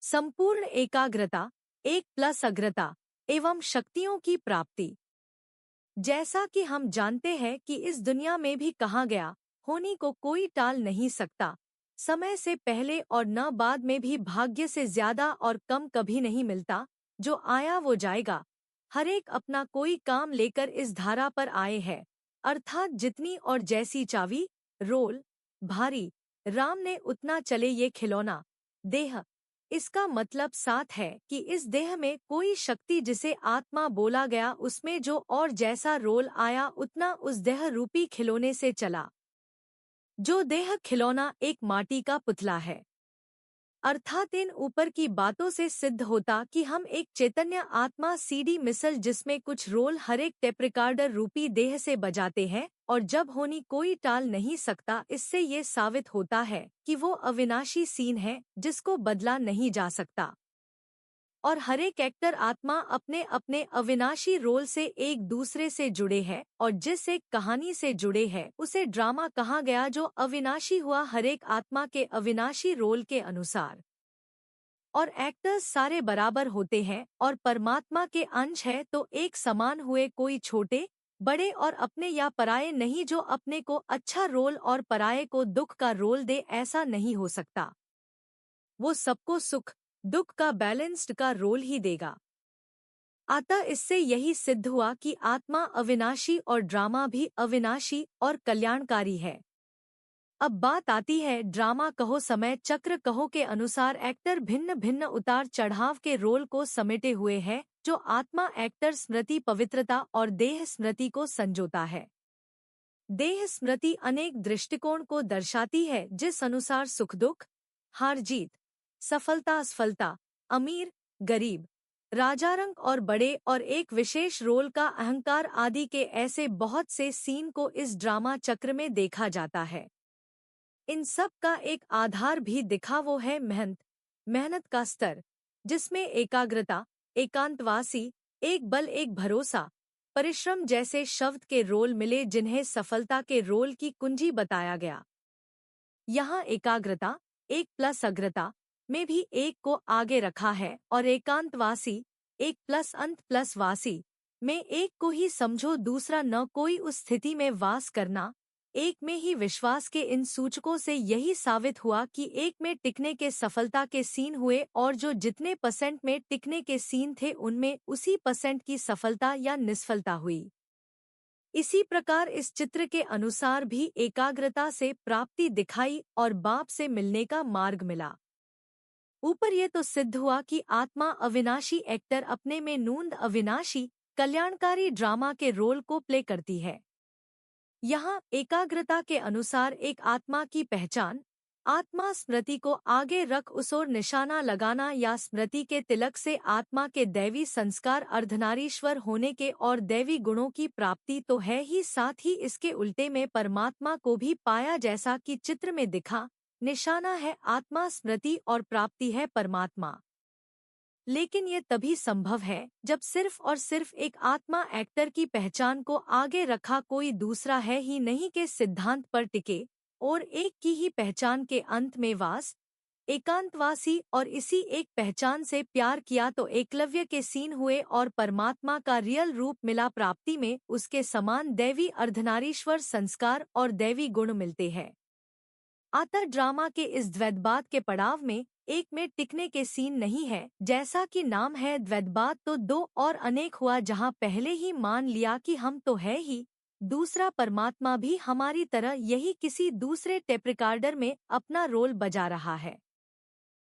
संपूर्ण एकाग्रता, एक प्लस अग्रता एवं शक्तियों की प्राप्ति। जैसा कि हम जानते हैं कि इस दुनिया में भी कहा गया, होनी को कोई टाल नहीं सकता। समय से पहले और न बाद में भी भाग्य से ज्यादा और कम कभी नहीं मिलता। जो आया वो जाएगा। हर एक अपना कोई काम लेकर इस धारा पर आए हैं, अर्थात जितनी और जैसी चावी, रोल, भारी, राम ने उतना चले ये खिलौना, देह। इसका मतलब साथ है कि इस देह में कोई शक्ति जिसे आत्मा बोला गया उसमें जो और जैसा रोल आया उतना उस देह रूपी खिलौने से चला। जो देह खिलौना एक माटी का पुतला है। अर्थात इन ऊपर की बातों से सिद्ध होता कि हम एक चैतन्य आत्मा सीडी मिसल जिसमें कुछ रोल हर एक टेप रिकॉर्डर रूपी देह से बजाते हैं और जब होनी कोई टाल नहीं सकता। इससे ये साबित होता है कि वो अविनाशी सीन है जिसको बदला नहीं जा सकता और हर एक एक्टर आत्मा अपने अपने अविनाशी रोल से एक दूसरे से जुड़े हैं और जिस एक कहानी से जुड़े हैं उसे ड्रामा कहा गया जो अविनाशी हुआ हर एक आत्मा के अविनाशी रोल के अनुसार। और एक्टर्स सारे बराबर होते हैं और परमात्मा के अंश है तो एक समान हुए, कोई छोटे बड़े और अपने या पराये नहीं। जो अपने को अच्छा रोल और पराये को दुख का रोल दे ऐसा नहीं हो सकता। वो सबको सुख दुख का बैलेंस्ड का रोल ही देगा। अतः इससे यही सिद्ध हुआ कि आत्मा अविनाशी और ड्रामा भी अविनाशी और कल्याणकारी है। अब बात आती है ड्रामा कहो समय चक्र कहो के अनुसार एक्टर भिन्न भिन्न उतार चढ़ाव के रोल को समेटे हुए है। जो आत्मा एक्टर स्मृति पवित्रता और देह स्मृति को संजोता है। देह स्मृति अनेक दृष्टिकोण को दर्शाती है जिस अनुसार सुख दुख, हार जीत, सफलता असफलता, अमीर गरीब, राजारंक और बड़े और एक विशेष रोल का अहंकार आदि के ऐसे बहुत से सीन को इस ड्रामा चक्र में देखा जाता है। इन सब का एक आधार भी दिखा, वो है मेहनत का स्तर जिसमें एकाग्रता, एकांतवासी, एक बल एक भरोसा, परिश्रम जैसे शब्द के रोल मिले जिन्हें सफलता के रोल की कुंजी बताया गया। यहाँ एकाग्रता, एक प्लस अग्रता में भी एक को आगे रखा है और एकांतवासी, एक प्लस अंत प्लस वासी में एक को ही समझो, दूसरा न कोई उस स्थिति में वास करना, एक में ही विश्वास के इन सूचकों से यही साबित हुआ कि एक में टिकने के सफलता के सीन हुए और जो जितने % में टिकने के सीन थे उनमें उसी % की सफलता या निष्फलता हुई। इसी प्रकार इस चित्र के अनुसार भी एकाग्रता से प्राप्ति दिखाई और बाप से मिलने का मार्ग मिला। ऊपर ये तो सिद्ध हुआ कि आत्मा अविनाशी एक्टर अपने में नूंद अविनाशी कल्याणकारी ड्रामा के रोल को प्ले करती है। यहाँ एकाग्रता के अनुसार एक आत्मा की पहचान, आत्मा स्मृति को आगे रख उस ओर निशाना लगाना या स्मृति के तिलक से आत्मा के दैवी संस्कार अर्धनारीश्वर होने के और दैवी गुणों की प्राप्ति तो है ही, साथ ही इसके उल्टे में परमात्मा को भी पाया जैसा कि चित्र में दिखा। निशाना है आत्मा स्मृति और प्राप्ति है परमात्मा। लेकिन ये तभी संभव है जब सिर्फ और सिर्फ एक आत्मा एक्टर की पहचान को आगे रखा, कोई दूसरा है ही नहीं के सिद्धांत पर टिके और एक की ही पहचान के अंत में वास, एकांतवासी और इसी एक पहचान से प्यार किया तो एकलव्य के सीन हुए और परमात्मा का रियल रूप मिला। प्राप्ति में उसके समान दैवी अर्धनारीश्वर संस्कार और दैवी गुण मिलते हैं। अतः ड्रामा के इस द्वैतवाद के पड़ाव में एक में टिकने के सीन नहीं है, जैसा कि नाम है द्वैतवाद तो दो और अनेक हुआ। जहाँ पहले ही मान लिया कि हम तो है ही, दूसरा परमात्मा भी हमारी तरह यही किसी दूसरे टेप रिकॉर्डर में अपना रोल बजा रहा है।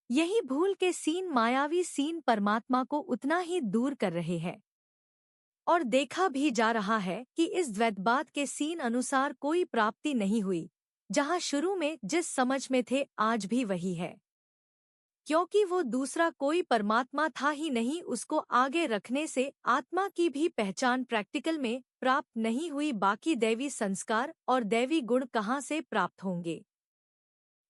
यही भूल के सीन, मायावी सीन परमात्मा को उतना ही दूर कर रहे हैं। और देखा भी जा रहा है कि इस द्वैतवाद के सीन अनुसार कोई प्राप्ति नहीं हुई। जहाँ शुरू में जिस समझ में थे आज भी वही है, क्योंकि वो दूसरा कोई परमात्मा था ही नहीं। उसको आगे रखने से आत्मा की भी पहचान प्रैक्टिकल में प्राप्त नहीं हुई। बाकी दैवी संस्कार और दैवी गुण कहाँ से प्राप्त होंगे।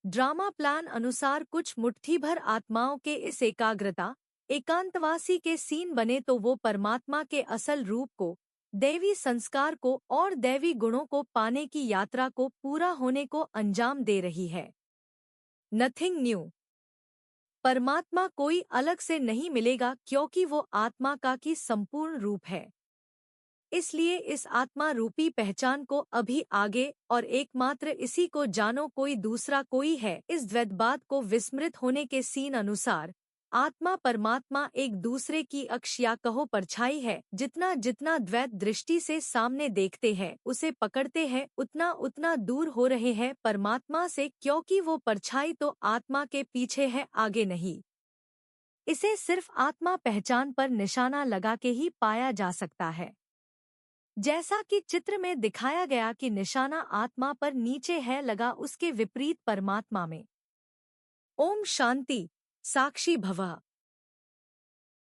ड्रामा प्लान अनुसार कुछ मुट्ठी भर आत्माओं के इस एकाग्रता, एकांतवासी के सीन बने तो वो परमात्मा के असल रूप को, दैवी संस्कार को और दैवी गुणों को पाने की यात्रा को पूरा होने को अंजाम दे रही है। Nothing new. परमात्मा कोई अलग से नहीं मिलेगा, क्योंकि वो आत्मा का की संपूर्ण रूप है। इसलिए इस आत्मा रूपी पहचान को अभी आगे और एकमात्र इसी को जानो, कोई दूसरा कोई है। इस द्वैतवाद को विस्मृत होने के सीन अनुसार आत्मा परमात्मा एक दूसरे की अक्ष या कहो परछाई है। जितना जितना द्वैत दृष्टि से सामने देखते हैं, उसे पकड़ते हैं, उतना उतना दूर हो रहे हैं परमात्मा से, क्योंकि वो परछाई तो आत्मा के पीछे है, आगे नहीं। इसे सिर्फ आत्मा पहचान पर निशाना लगा के ही पाया जा सकता है। जैसा कि चित्र में दिखाया गया कि निशाना आत्मा पर नीचे है लगा, उसके विपरीत परमात्मा में। ओम शांति। साक्षी भव।